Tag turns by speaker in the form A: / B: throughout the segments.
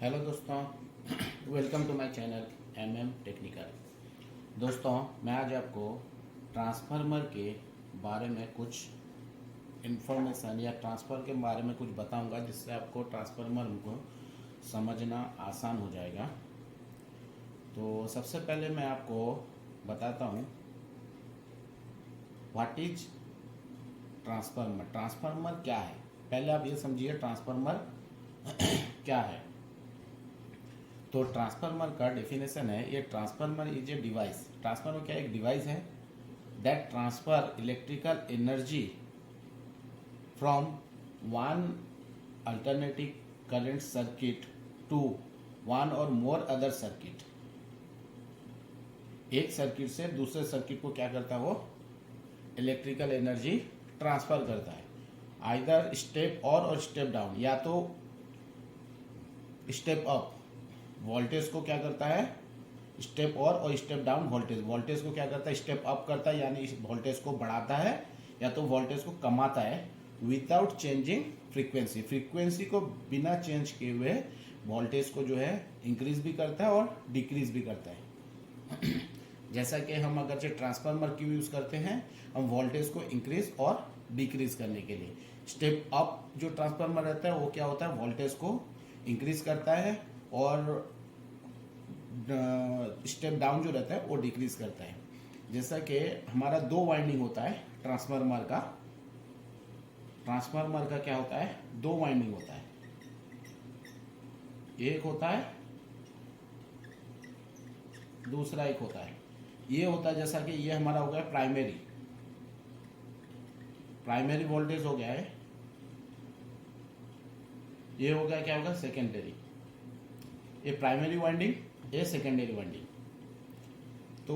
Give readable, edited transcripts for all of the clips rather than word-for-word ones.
A: Hello दोस्तों, welcome to my channel technical. दोस्तों, मैं आज आपको ट्रांसफार्मर के बारे में कुछ इन्फॉर्मेशन या ट्रांसफर के बारे में कुछ बताऊंगा, जिससे आपको ट्रांसफार्मर को समझना आसान हो जाएगा। तो सबसे पहले मैं आपको बताता हूँ व्हाट इज ट्रांसफार्मर। ट्रांसफार्मर क्या है, पहले आप ये समझिए ट्रांसफार्मर क्या है। तो ट्रांसफार्मर का डेफिनेशन है, ये transformer is a device. Transformer क्या एक डिवाइस है that transfer electrical energy from one alternative current circuit to one or more other circuit. एक सर्किट से दूसरे सर्किट को क्या करता है, वो इलेक्ट्रिकल एनर्जी ट्रांसफर करता है। आइदर स्टेप और स्टेप डाउन, या तो स्टेप अप वोल्टेज को क्या करता है, स्टेप और स्टेप डाउन वोल्टेज को क्या करता है, स्टेप अप करता है, यानी इस वोल्टेज को बढ़ाता है, या तो वोल्टेज को कमाता है विदाउट चेंजिंग फ्रीक्वेंसी को बिना चेंज किए हुए वोल्टेज को जो है इंक्रीज भी करता है और डिक्रीज भी करता है। जैसा कि हम अगर जो ट्रांसफार्मर क्यों यूज करते हैं, हम वोल्टेज को इंक्रीज और डिक्रीज करने के लिए। स्टेप अप जो ट्रांसफार्मर रहता है वो क्या होता है, वोल्टेज को इंक्रीज करता है, और स्टेप डाउन जो रहता है वो डिक्रीज करता है। जैसा कि हमारा दो वाइंडिंग होता है ट्रांसफार्मर का क्या होता है, दो वाइंडिंग होता है। एक होता है, दूसरा एक होता है। ये होता है जैसा कि ये हमारा हो गया प्राइमरी वोल्टेज हो गया है। ये हो गया क्या होगा, सेकेंडरी। ये प्राइमरी वाइंडिंग, ये सेकेंडरी वाइंडिंग। तो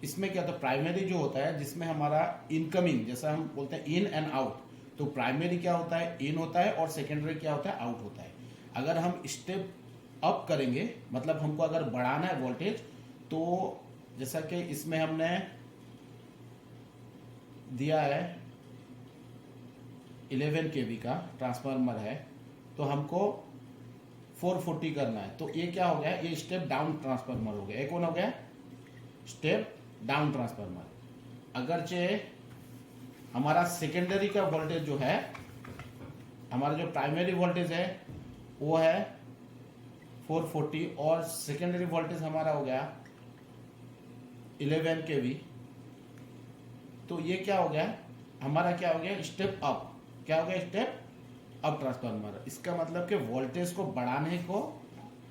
A: इसमें क्या होता है, प्राइमरी जो होता है जिसमें हमारा इनकमिंग, जैसा हम बोलते हैं इन एंड आउट, तो प्राइमरी क्या होता है, इन होता है, और सेकेंडरी क्या होता है, आउट होता है। अगर हम स्टेप अप करेंगे, मतलब हमको अगर बढ़ाना है वोल्टेज, तो जैसा कि इसमें हमने दिया है 11 kV का ट्रांसफार्मर है, तो हमको 440 करना है। तो ये क्या हो गया, ये स्टेप डाउन ट्रांसफार्मर हो गया। एक कौन हो गया, स्टेप डाउन ट्रांसफार्मर। अगरचे हमारा सेकेंडरी का वोल्टेज जो है, हमारा जो प्राइमरी वोल्टेज है वो है 440, और सेकेंडरी वोल्टेज हमारा हो गया 11 kV। तो ये क्या हो गया, हमारा क्या हो गया, स्टेप अप। क्या हो गया, स्टेप अप ट्रांसफार्मर। इसका मतलब कि वोल्टेज को बढ़ाने को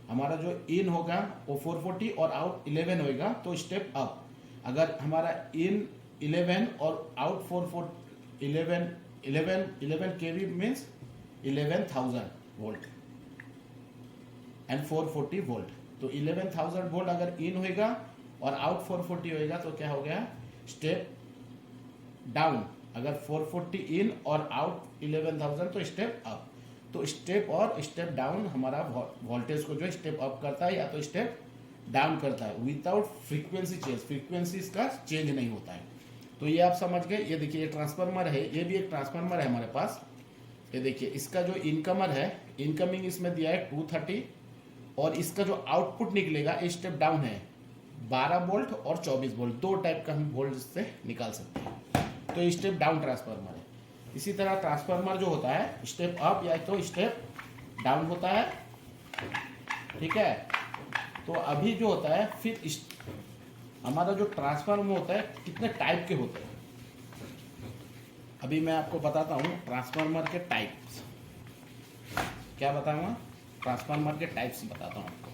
A: हमारा जो इन होगा वो 440 और आउट 11 होएगा, तो स्टेप अप। अगर हमारा इन 11 और out 440 11 kV means 11,000 volt and 440 volt. तो 11,000 वोल्ट अगर इन होएगा और आउट 440 होएगा, तो क्या हो गया, स्टेप डाउन। अगर 440 इन और आउट 11,000 तो स्टेप अप। तो स्टेप और स्टेप डाउन हमारा वोल्टेज को जो है स्टेप अप करता है या तो स्टेप डाउन करता है, विदाउट फ्रीक्वेंसी चेंज। फ्रीक्वेंसी इसका चेंज नहीं होता है। तो ये आप समझ गए। ये देखिए, ये ट्रांसफार्मर है, ये भी एक ट्रांसफार्मर है हमारे पास। ये देखिए, इसका जो इनकमर है, इनकमिंग इसमें दिया है 230, और इसका जो आउटपुट निकलेगा स्टेप डाउन है 12 वोल्ट और 24 वोल्ट। दो टाइप का हम वोल्ट से निकाल सकते हैं। तो ये स्टेप डाउन ट्रांसफार्मर है। इसी तरह ट्रांसफार्मर जो होता है स्टेप अप या तो स्टेप डाउन होता है, ठीक है। तो अभी जो होता है, फिर हमारा जो ट्रांसफार्मर होता है कितने टाइप के होते हैं, अभी मैं आपको बताता हूँ ट्रांसफार्मर के टाइप्स। क्या बताऊंगा, ट्रांसफार्मर के टाइप्स बताता हूँ आपको।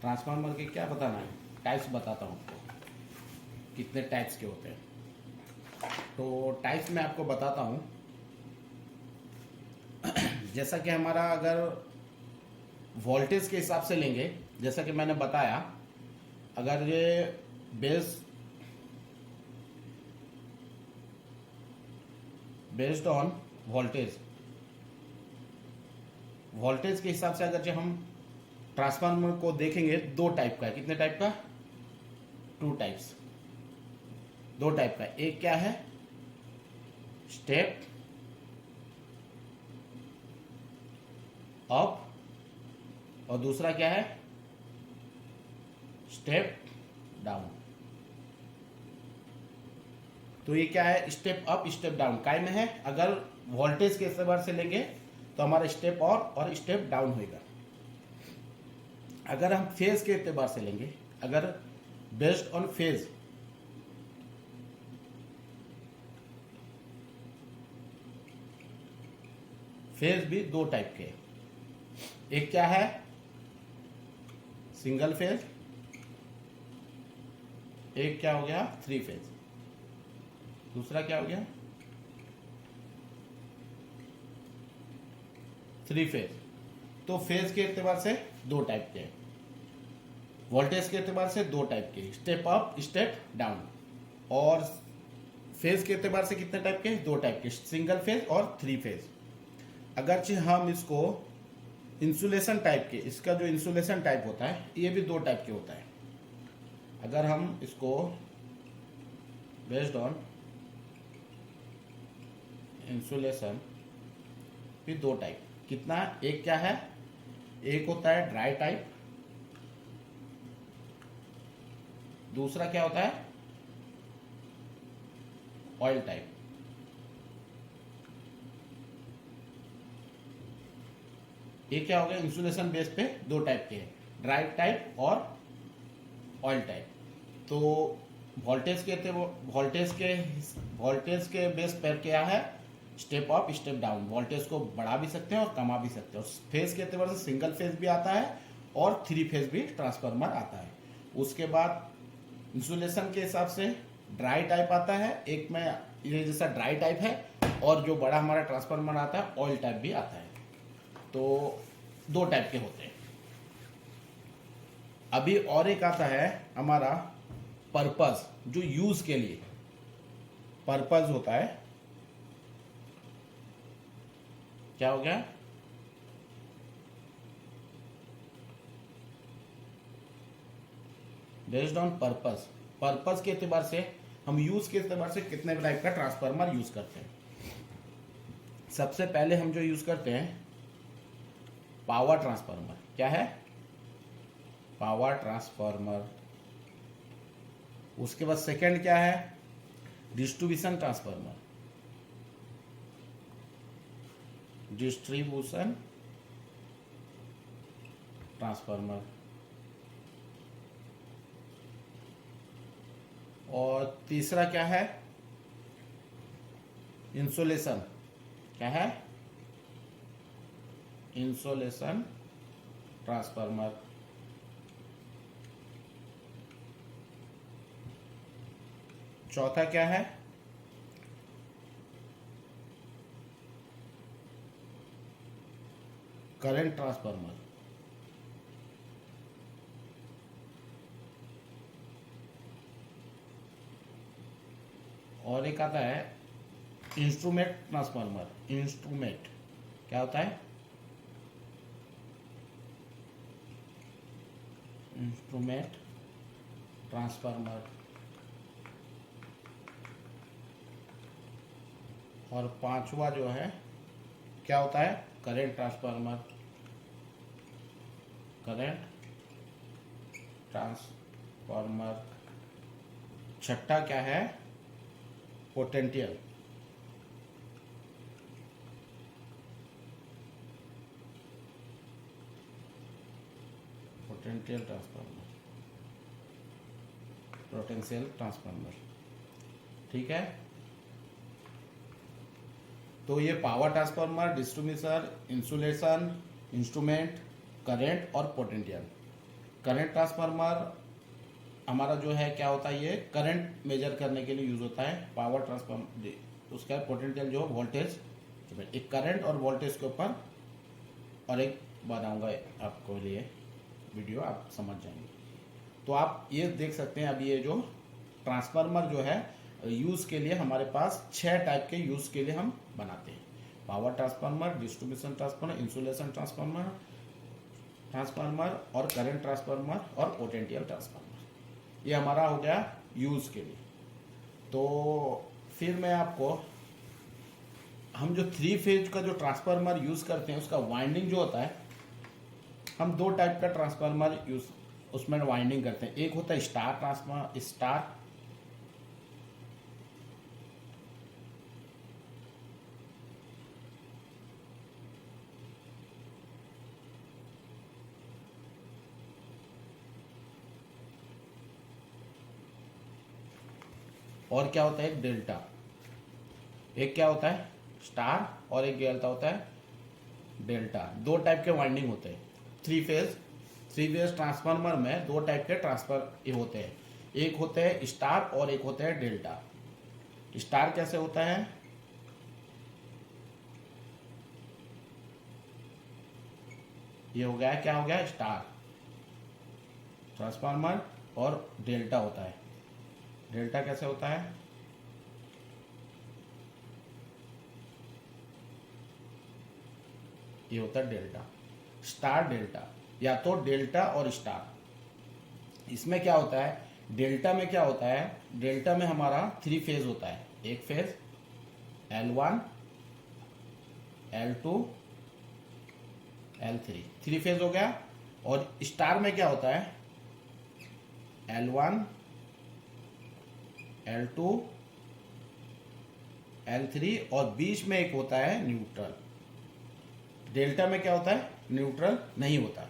A: ट्रांसफार्मर के क्या बताना है, टाइप्स बताता हूँ आपको, कितने टाइप्स के होते हैं। तो टाइप्स में आपको बताता हूँ। जैसा कि हमारा अगर वोल्टेज के हिसाब से लेंगे, जैसा कि मैंने बताया, अगर ये बेस्ड ऑन वोल्टेज के हिसाब से अगर जो हम ट्रांसफार्मर को देखेंगे, दो टाइप का है। कितने टाइप का, 2 टाइप्स। दो टाइप का, एक क्या है स्टेप अप, और दूसरा क्या है, स्टेप डाउन। तो ये क्या है, स्टेप अप स्टेप डाउन काय में है। अगर वोल्टेज के एतबार से लेंगे तो हमारा स्टेप और स्टेप डाउन होगा। अगर हम फेज के एतबार से लेंगे, अगर बेस्ड ऑन फेज, फेज भी दो टाइप के, एक क्या है सिंगल फेज, एक क्या हो गया थ्री फेज, दूसरा क्या हो गया थ्री फेज। तो फेज के एतबार से दो टाइप के, वोल्टेज के एतबार से दो टाइप के, स्टेप अप स्टेप डाउन। और फेज के एतबार से कितने टाइप के, दो टाइप के, सिंगल फेज और थ्री फेज। अगरचे हम इसको इंसुलेशन टाइप के, इसका जो इंसुलेशन टाइप होता है ये भी दो टाइप के होता है। अगर हम इसको बेस्ड ऑन इंसुलेशन भी दो टाइप, कितना, एक क्या है, एक होता है ड्राई टाइप, दूसरा क्या होता है ऑयल टाइप। ये क्या हो गया, इंसुलेशन बेस पे दो टाइप के हैं, ड्राई टाइप और ऑयल टाइप। तो वोल्टेज के बेस पर क्या है, step up step down, voltage को बढ़ा भी सकते हैं और कमा भी सकते हैं। और फेज के एतबार से सिंगल फेज भी आता है और थ्री फेज भी ट्रांसफार्मर आता है। उसके बाद इंसुलेशन के हिसाब से ड्राई टाइप आता है, एक में ये जैसा ड्राई टाइप है, और जो बड़ा हमारा ट्रांसफार्मर आता है ऑयल टाइप भी आता है। तो दो टाइप के होते हैं। अभी और एक आता है हमारा पर्पस, जो यूज के लिए पर्पस होता है, क्या हो गया, बेस्ड ऑन पर्पस। पर्पस के एतबार से हम यूज के एतबार से कितने टाइप का ट्रांसफार्मर यूज करते हैं। सबसे पहले हम जो यूज करते हैं पावर ट्रांसफार्मर, क्या है पावर ट्रांसफार्मर। उसके बाद सेकंड क्या है, डिस्ट्रीब्यूशन ट्रांसफार्मर, डिस्ट्रीब्यूशन ट्रांसफार्मर। और तीसरा क्या है, इंसुलेशन, क्या है इंसुलेशन ट्रांसफार्मर। चौथा क्या है, करंट ट्रांसफार्मर। और एक आता है इंस्ट्रूमेंट ट्रांसफार्मर। इंस्ट्रूमेंट क्या होता है, इंस्ट्रूमेंट ट्रांसफार्मर। और पांचवा जो है क्या होता है, करंट ट्रांसफार्मर, करंट ट्रांसफार्मर। छठा क्या है, potential, potential transformer, potential transformer. ठीक है, तो ये power transformer, distribution, insulation, instrument, current और पोटेंशियल। करंट ट्रांसफार्मर हमारा जो है क्या होता है, ये करंट मेजर करने के लिए यूज होता है। पावर ट्रांसफार्मर उसका पोटेंशियल जो वोल्टेज, एक करंट और वोल्टेज के ऊपर, और एक बनाऊंगा आपको लिए वीडियो, आप समझ जाएंगे। तो आप ये देख सकते हैं अभी ये जो ट्रांसफार्मर जो है यूज के लिए हमारे पास 6 टाइप के यूज के लिए हम बनाते हैं। Power transformer, distribution transformer, insulation transformer और करंट ट्रांसफार्मर और पोटेंशियल ट्रांसफार्मर। ये हमारा हो गया यूज के लिए। तो फिर मैं आपको हम जो 3 फेज का जो ट्रांसफार्मर यूज़ करते हैं उसका वाइंडिंग जो होता है, हम 2 टाइप का ट्रांसफार्मर यूज़ उसमें वाइंडिंग करते हैं। एक होता है स्टार ट्रांसफार्मर, स्टार, और क्या होता है एक डेल्टा। एक क्या होता है स्टार और एक डेल्टा होता है डेल्टा। 2 टाइप के वाइंडिंग होते हैं। 3 फेज ट्रांसफार्मर में 2 टाइप के ट्रांसफर ये होते हैं। एक होते हैं स्टार और एक होते हैं डेल्टा। स्टार कैसे होता है, ये हो गया, क्या हो गया स्टार ट्रांसफार्मर, और डेल्टा होता है। डेल्टा कैसे होता है, ये होता है डेल्टा। स्टार डेल्टा, या तो डेल्टा और स्टार। इसमें क्या होता है, डेल्टा में क्या होता है, डेल्टा में हमारा 3 फेज होता है। एक phase L1, L2, L3, 3 phase हो गया। और स्टार में क्या होता है L1, L2, L3 और बीच में एक होता है न्यूट्रल। डेल्टा में क्या होता है, न्यूट्रल नहीं होता।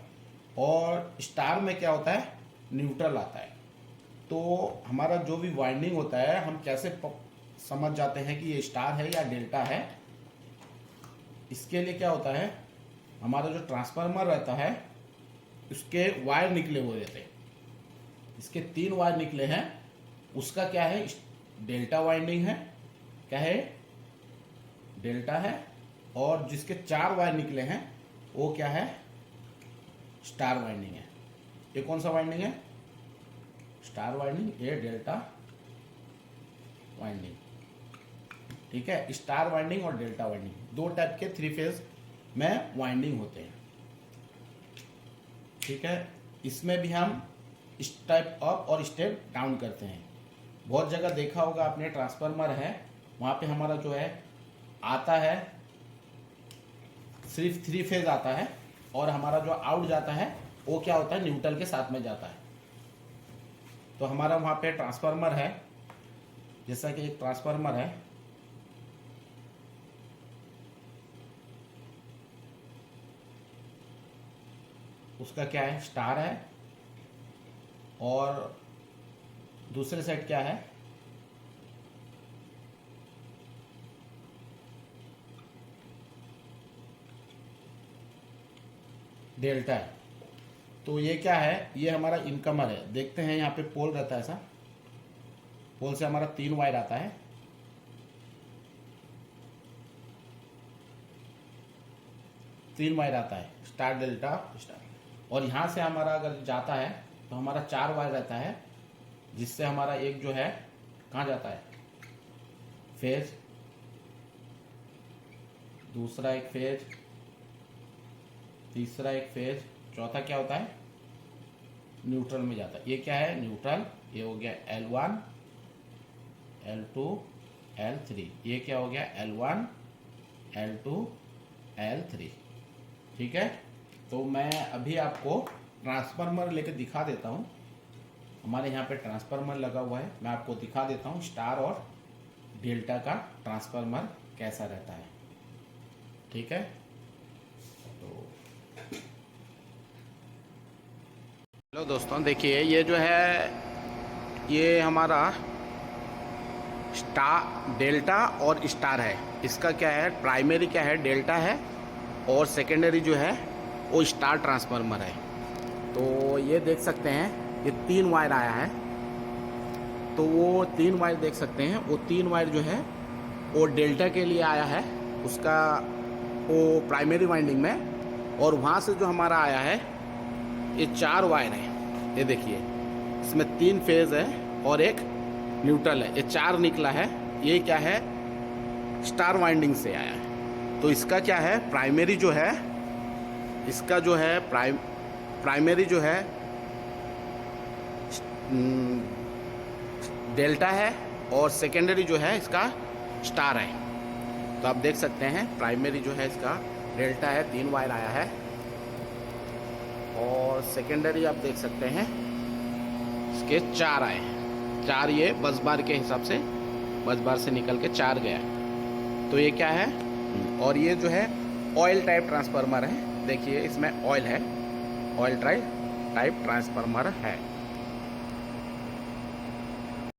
A: और स्टार में क्या होता है, न्यूट्रल आता है। तो हमारा जो भी वाइंडिंग होता है, हम कैसे समझ जाते हैं कि ये स्टार है या डेल्टा है। इसके लिए क्या होता है, हमारा जो ट्रांसफार्मर रहता है उसके वायर निकले हुए रहते हैं। इसके 3 वायर निकले हैं, उसका क्या है डेल्टा वाइंडिंग है, क्या है डेल्टा है। और जिसके 4 वायर निकले हैं वो क्या है स्टार वाइंडिंग है। ये कौन सा वाइंडिंग है, स्टार वाइंडिंग, ये डेल्टा वाइंडिंग। ठीक है, स्टार वाइंडिंग और डेल्टा वाइंडिंग 2 टाइप के 3 फेज में वाइंडिंग होते हैं। ठीक है, इसमें भी हम स्टेप अप और स्टेप डाउन करते हैं। बहुत जगह देखा होगा आपने, ट्रांसफार्मर है वहाँ पे हमारा जो है आता है सिर्फ 3 फेज आता है, और हमारा जो आउट जाता है वो क्या होता है न्यूट्रल के साथ में जाता है। तो हमारा वहाँ पे ट्रांसफार्मर है, जैसा कि एक ट्रांसफार्मर है, उसका क्या है स्टार है, और दूसरे साइड क्या है डेल्टा है। तो ये क्या है, ये हमारा इनकमर है। देखते हैं यहाँ पे पोल रहता है, ऐसा पोल से हमारा 3 वायर आता है। तीन वायर आता है, स्टार डेल्टा स्टार। और यहाँ से हमारा अगर जाता है तो हमारा 4 वायर रहता है, जिससे हमारा एक जो है कहाँ जाता है फेज, दूसरा एक फेज, तीसरा एक फेज, चौथा क्या होता है न्यूट्रल में जाता है। ये क्या है न्यूट्रल, ये हो गया L1, L2, L3। ये क्या हो गया L1, L2, L3। ठीक है, तो मैं अभी आपको ट्रांसफार्मर लेकर दिखा देता हूँ। हमारे यहाँ पे ट्रांसफार्मर लगा हुआ है, मैं आपको दिखा देता हूँ स्टार और डेल्टा का ट्रांसफार्मर कैसा रहता है। ठीक है, तो हेलो दोस्तों, देखिए ये जो है ये हमारा स्टार डेल्टा और स्टार है। इसका क्या है प्राइमरी क्या है डेल्टा है, और सेकेंडरी जो है वो स्टार ट्रांसफार्मर है। तो ये देख सकते हैं ये 3 वायर आया है, तो वो 3 वायर देख सकते हैं, वो 3 वायर जो है वो डेल्टा के लिए आया है, उसका वो प्राइमरी वाइंडिंग में। और वहाँ से जो हमारा आया है ये 4 वायर है, ये देखिए इसमें 3 फेज है और एक न्यूट्रल है, ये 4 निकला है। ये क्या है स्टार वाइंडिंग से आया है। तो इसका क्या है प्राइमरी जो है, इसका जो है प्राइमरी जो है डेल्टा है, और सेकेंडरी जो है इसका स्टार है। तो आप देख सकते हैं प्राइमरी जो है इसका डेल्टा है 3 वायर आया है, और सेकेंडरी आप देख सकते हैं इसके 4 आए हैं। 4 ये बस बार के हिसाब से, बस बार से निकल के 4 गया। तो ये क्या है, और ये जो है ऑयल टाइप ट्रांसफार्मर है। देखिए इसमें ऑयल है, ऑयल टाइप ट्रांसफार्मर है।